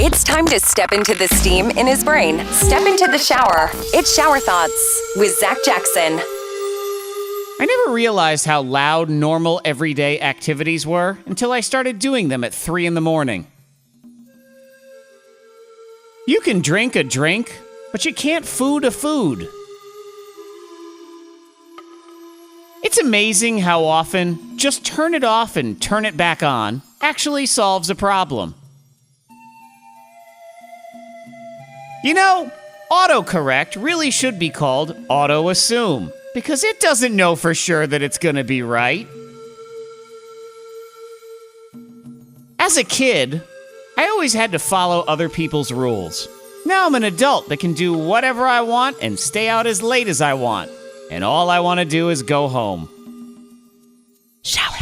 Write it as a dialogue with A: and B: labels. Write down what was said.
A: It's time to step into the steam in his brain. Step into the shower. It's Shower Thoughts with Zack Jackson.
B: I never realized how loud normal everyday activities were until I started doing them at 3 in the morning. You can drink a drink, but you can't food a food. It's amazing how often just turn it off and turn it back on actually solves a problem. You know, autocorrect really should be called auto-assume, because it doesn't know for sure that it's gonna be right. As a kid, I always had to follow other people's rules. Now I'm an adult that can do whatever I want and stay out as late as I want. And all I want to do is go home. Shower